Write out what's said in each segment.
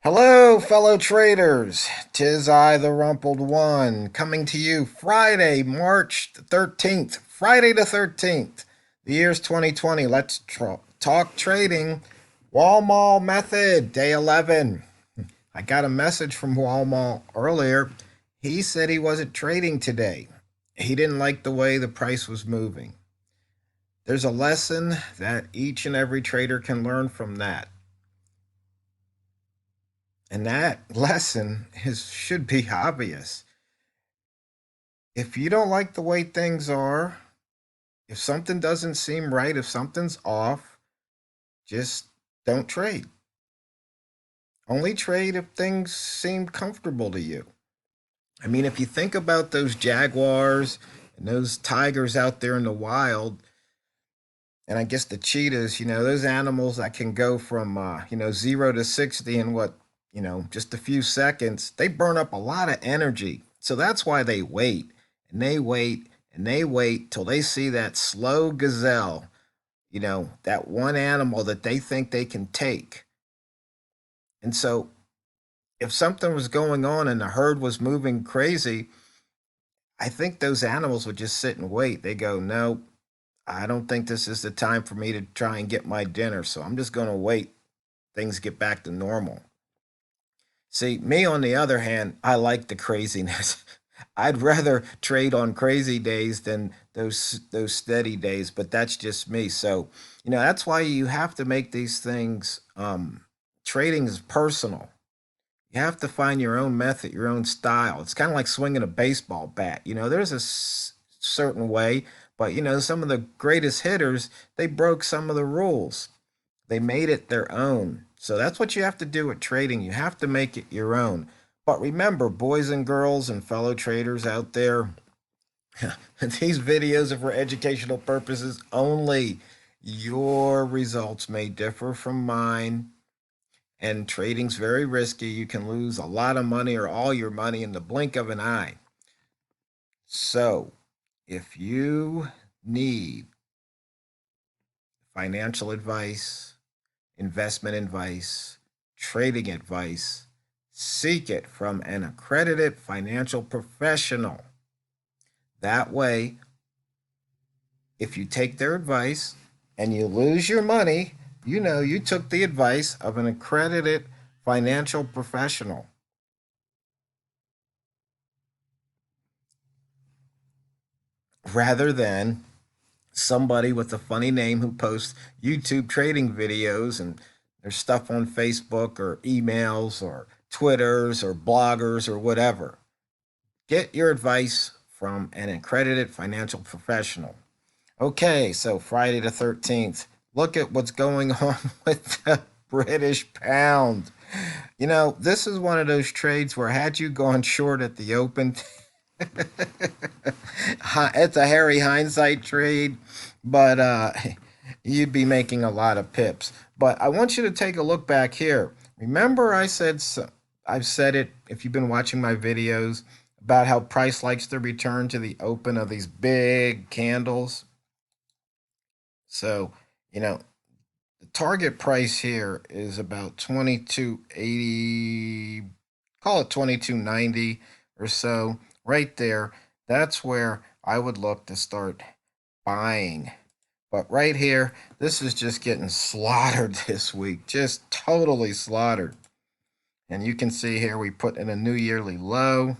Hello, fellow traders. 'Tis I, the Rumpled One, coming to you Friday, March the 13th. Friday the 13th. The year's 2020. Let's talk trading. Walmal method, day 11. I got a message from Walmal earlier. He said he wasn't trading today. He didn't like the way the price was moving. There's a lesson that each and every trader can learn from that. And that lesson should be obvious. If you don't like the way things are, if something doesn't seem right, if something's off, just don't trade. Only trade if things seem comfortable to you. I mean, if you think about those jaguars and those tigers out there in the wild, and I guess the cheetahs, those animals that can go from, 0 to 60 in just a few seconds, they burn up a lot of energy. So that's why they wait and they wait and they wait till they see that slow gazelle, that one animal that they think they can take. And so if something was going on and the herd was moving crazy, I think those animals would just sit and wait. They go, no, I don't think this is the time for me to try and get my dinner. So I'm just going to wait. Things get back to normal. See, me on the other hand, I like the craziness. I'd rather trade on crazy days than those steady days, but that's just me. So, that's why you have to make these things trading is personal. You have to find your own method, your own style. It's kind of like swinging a baseball bat. There's a certain way, but some of the greatest hitters, they broke some of the rules. They made it their own. So that's what you have to do with trading. You have to make it your own. But remember, boys and girls and fellow traders out there, these videos are for educational purposes only. Your results may differ from mine, and trading's very risky. You can lose a lot of money or all your money in the blink of an eye. So, if you need financial advice, investment advice, trading advice, seek it from an accredited financial professional. That way, if you take their advice and you lose your money, you took the advice of an accredited financial professional rather than somebody with a funny name who posts YouTube trading videos and there's stuff on Facebook or emails or Twitters or bloggers or whatever. Get your advice from an accredited financial professional. Okay, so Friday the 13th. Look at what's going on with the British pound. This is one of those trades where had you gone short at the open, it's a hairy hindsight trade, but you'd be making a lot of pips. But I want you to take a look back here. Remember, I've said it if you've been watching my videos about how price likes to return to the open of these big candles. So, the target price here is about 22.80, call it 22.90 or so, right there. That's where I would look to start buying. But right here, this is just getting slaughtered this week, just totally slaughtered. And you can see here we put in a new yearly low.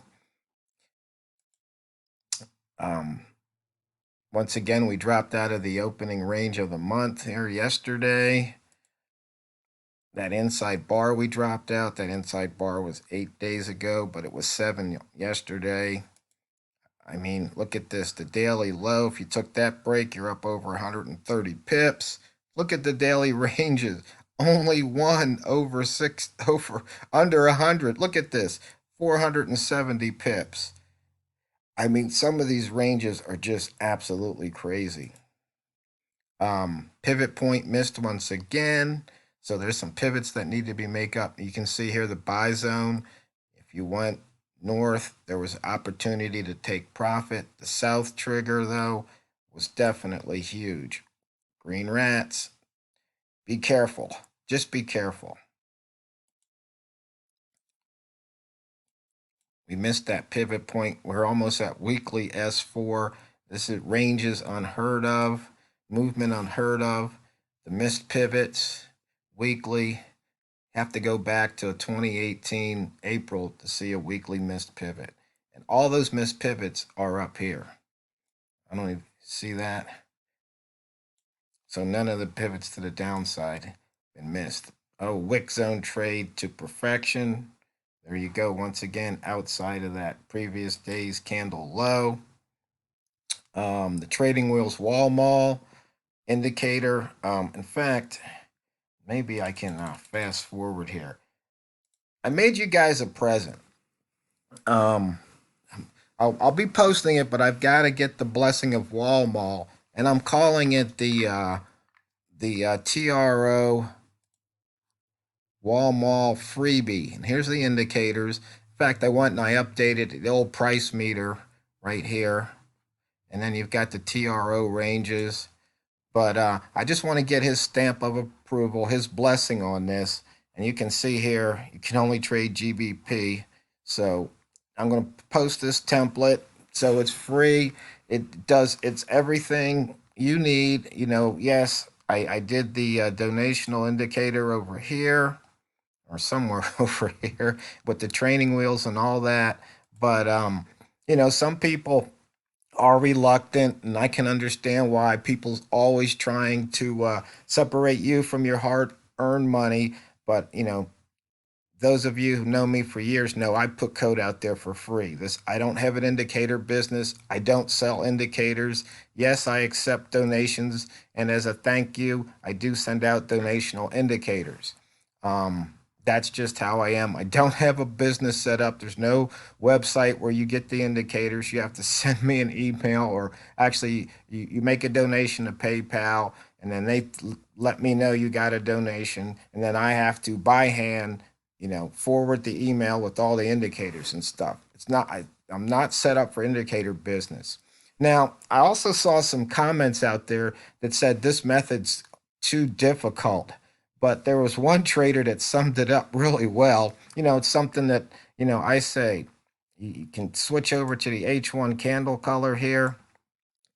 Um, Once again, we dropped out of the opening range of the month here yesterday. That inside bar we dropped out, that inside bar was 8 days ago, but it was 7 yesterday. I mean, look at this. The daily low, if you took that break, you're up over 130 pips. Look at the daily ranges. Only one over six, over under 100. Look at this. 470 pips. I mean, some of these ranges are just absolutely crazy. Pivot point missed once again. So there's some pivots that need to be made up. You can see here the buy zone. If you went north, there was opportunity to take profit. The south trigger, though, was definitely huge. Green rats, be careful. Just be careful. We missed that pivot point. We're almost at weekly S4. This is ranges unheard of, movement unheard of. The missed pivots weekly. Have to go back to 2018 April to see a weekly missed pivot. And all those missed pivots are up here. I don't even see that. So none of the pivots to the downside been missed. Oh, wick zone trade to perfection. There you go. Once again, outside of that previous day's candle low. The trading wheels Walmal indicator. In fact, maybe I can fast forward here. I made you guys a present. Um, I'll be posting it, but I've got to get the blessing of Walmal, and I'm calling it the TRO Walmall freebie. And here's the indicators. In fact, I went and I updated the old price meter right here. And then you've got the TRO ranges. But I just want to get his stamp of approval, his blessing on this. And you can see here, you can only trade GBP. So I'm going to post this template. So it's free. It's everything you need. You know, yes, I did the donational indicator over here or somewhere over here with the training wheels and all that. But you know, some people are reluctant, and I can understand why people's always trying to separate you from your hard-earned money. But you know, those of you who know me for years know I put code out there for free. This I don't have an indicator business. I don't sell indicators. Yes, I accept donations, and as a thank you, I do send out donational indicators. That's just how I am. I don't have a business set up. There's no website where you get the indicators. You have to send me an email, or actually, you make a donation to PayPal, and then they let me know you got a donation, and then I have to by hand, you know, forward the email with all the indicators and stuff. It's not, I'm not set up for indicator business. Now, I also saw some comments out there that said this method's too difficult, but there was one trader that summed it up really well. You know, it's something that, you know, I say you can switch over to the H1 candle color here,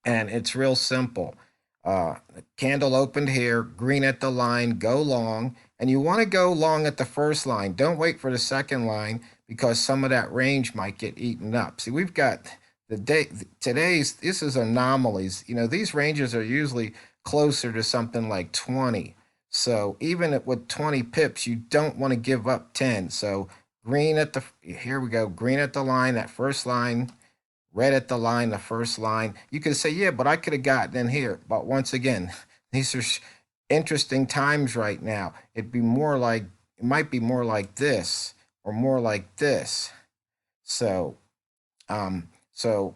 and it's real simple. The candle opened here, green at the line, go long, and you want to go long at the first line. Don't wait for the second line because some of that range might get eaten up. See, we've got this is anomalies. You know, these ranges are usually closer to something like 20. So even with 20 pips, you don't want to give up 10. So green at the, here we go, green at the line, that first line, red at the line, the first line. You could say, yeah, but I could have gotten in here. But once again, these are interesting times right now. It'd be more like, it might be more like this or more like this. So, so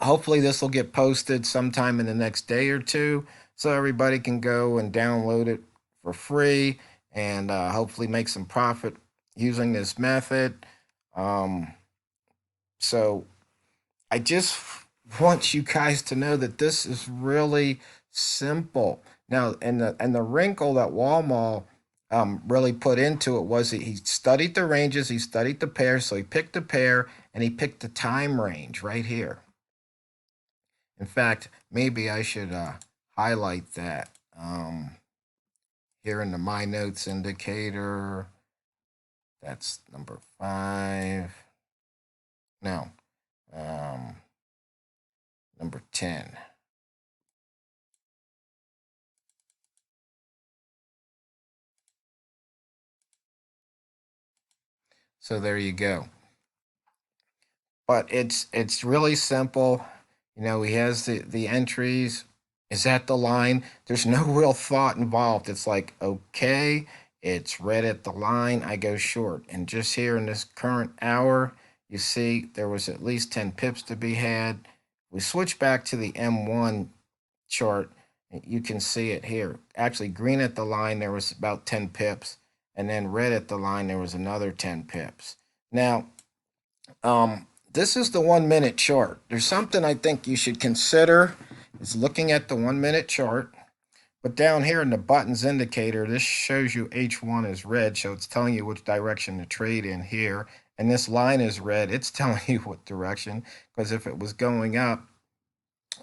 hopefully this will get posted sometime in the next day or two so everybody can go and download it for free and hopefully make some profit using this method. So I just want you guys to know that this is really simple. Now, and the wrinkle that Walmal really put into it was that he studied the ranges, he studied the pairs, so he picked a pair and he picked the time range right here. In fact, maybe I should highlight that here in the My Notes indicator. That's number 5. No, number 10. So there you go. But it's really simple. You know, he has the entries. Is that the line? There's no real thought involved. It's like, okay, it's red at the line. I go short. And just here in this current hour, you see there was at least 10 pips to be had. We switch back to the M1 chart. You can see it here. Actually, green at the line, there was about 10 pips. And then red at the line, there was another 10 pips. Now, this is the 1 minute chart. There's something I think you should consider is looking at the 1 minute chart. But down here in the buttons indicator, this shows you H1 is red, so it's telling you which direction to trade in here. and this line is red, it's telling you what direction, because if it was going up,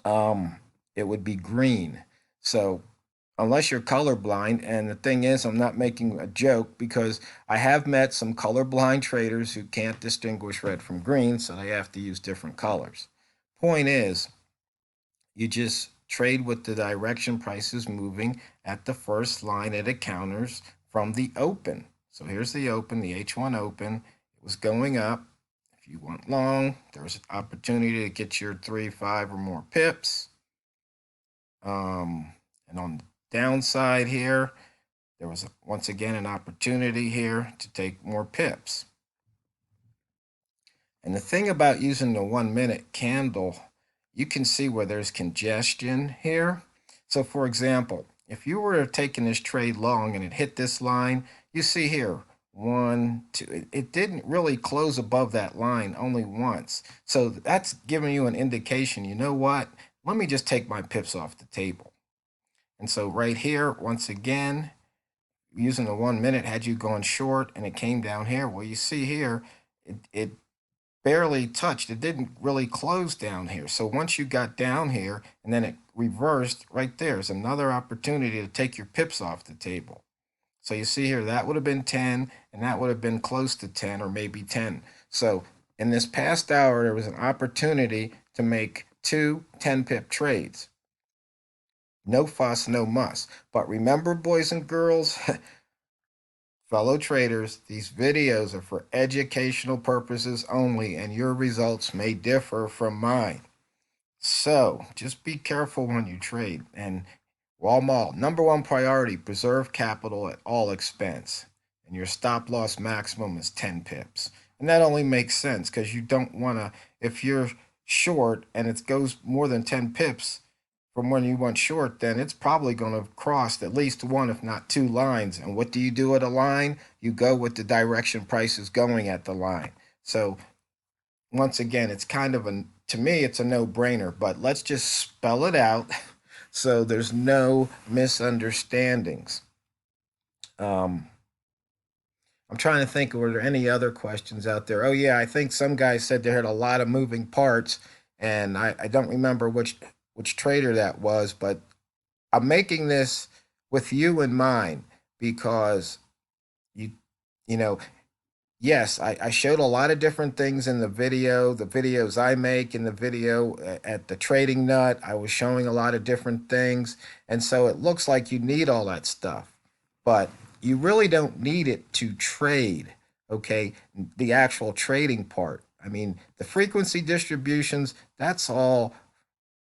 um, it would be green. So unless you're colorblind, and the thing is, I'm not making a joke because I have met some colorblind traders who can't distinguish red from green, so they have to use different colors. Point is, you just trade with the direction price is moving at the first line it encounters from the open. So here's the open, the H1 open. It was going up. If you want long, there's an opportunity to get your 3, 5, or more pips. And on the downside here, there was once again an opportunity here to take more pips. And the thing about using the 1 minute candle, you can see where there's congestion here. So for example, if you were taking this trade long and it hit this line, you see here, 1, 2, it didn't really close above that line only once. So that's giving you an indication, you know what? Let me just take my pips off the table. And so right here, once again, using the 1 minute had you going short and it came down here. Well, you see here, it barely touched. It didn't really close down here. So once you got down here and then it reversed, right there's another opportunity to take your pips off the table. So you see here, that would have been 10 and that would have been close to 10 or maybe 10. So in this past hour, there was an opportunity to make 2 10-pip trades. No fuss, no muss. But remember, boys and girls, fellow traders, these videos are for educational purposes only, and your results may differ from mine. So just be careful when you trade. And Walmal, #1 priority, preserve capital at all expense. And your stop loss maximum is 10 pips. And that only makes sense because you don't want to, if you're short and it goes more than 10 pips, from when you went short, then it's probably going to cross at least 1, if not 2 lines. And what do you do at a line? You go with the direction price is going at the line. So once again, it's kind of to me, it's a no-brainer, but let's just spell it out so there's no misunderstandings. I'm trying to think, were there any other questions out there? Oh yeah, I think some guys said they had a lot of moving parts, and I don't remember which trader that was, but I'm making this with you in mind because you know, yes, I showed a lot of different things in the videos I make in the video at the Trading Nut. I was showing a lot of different things, and so it looks like you need all that stuff, but you really don't need it to trade, okay? The actual trading part. I mean, the frequency distributions, that's all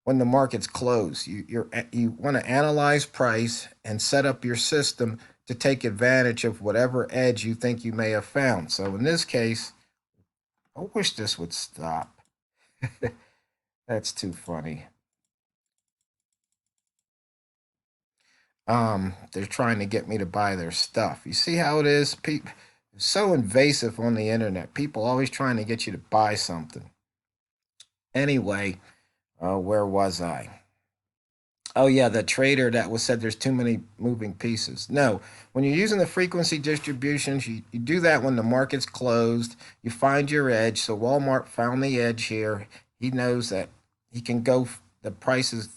when the market's closed. You want to analyze price and set up your system to take advantage of whatever edge you think you may have found. So in this case, I wish this would stop. That's too funny. They're trying to get me to buy their stuff. You see how it is? People, it's so invasive on the internet. People always trying to get you to buy something. Anyway, where was I? Oh yeah, the trader that was said there's too many moving pieces. No, when you're using the frequency distributions, you do that when the market's closed. You find your edge. So Walmart found the edge here. He knows that he can go, the prices,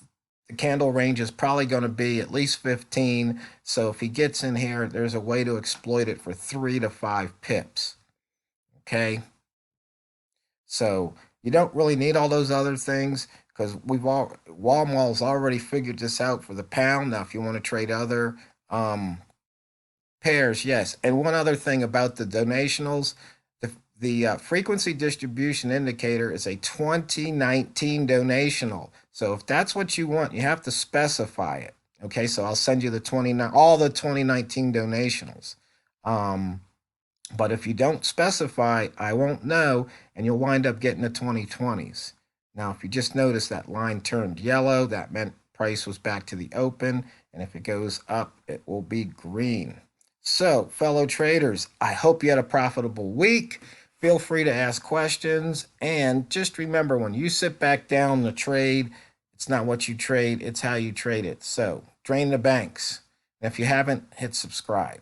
the candle range is probably going to be at least 15. So if he gets in here, there's a way to exploit it for 3 to 5 pips. Okay. So you don't really need all those other things because Walmal's already figured this out for the pound. Now, if you want to trade other pairs, yes. And one other thing about the donationals, the frequency distribution indicator is a 2019 donational. So if that's what you want, you have to specify it. Okay, so I'll send you all the 2019 donationals. But if you don't specify, I won't know, and you'll wind up getting the 2020s. Now, if you just notice that line turned yellow, that meant price was back to the open, and if it goes up, it will be green. So, fellow traders, I hope you had a profitable week. Feel free to ask questions, and just remember, when you sit back down to trade, it's not what you trade, it's how you trade it. So, drain the banks. And if you haven't, hit subscribe.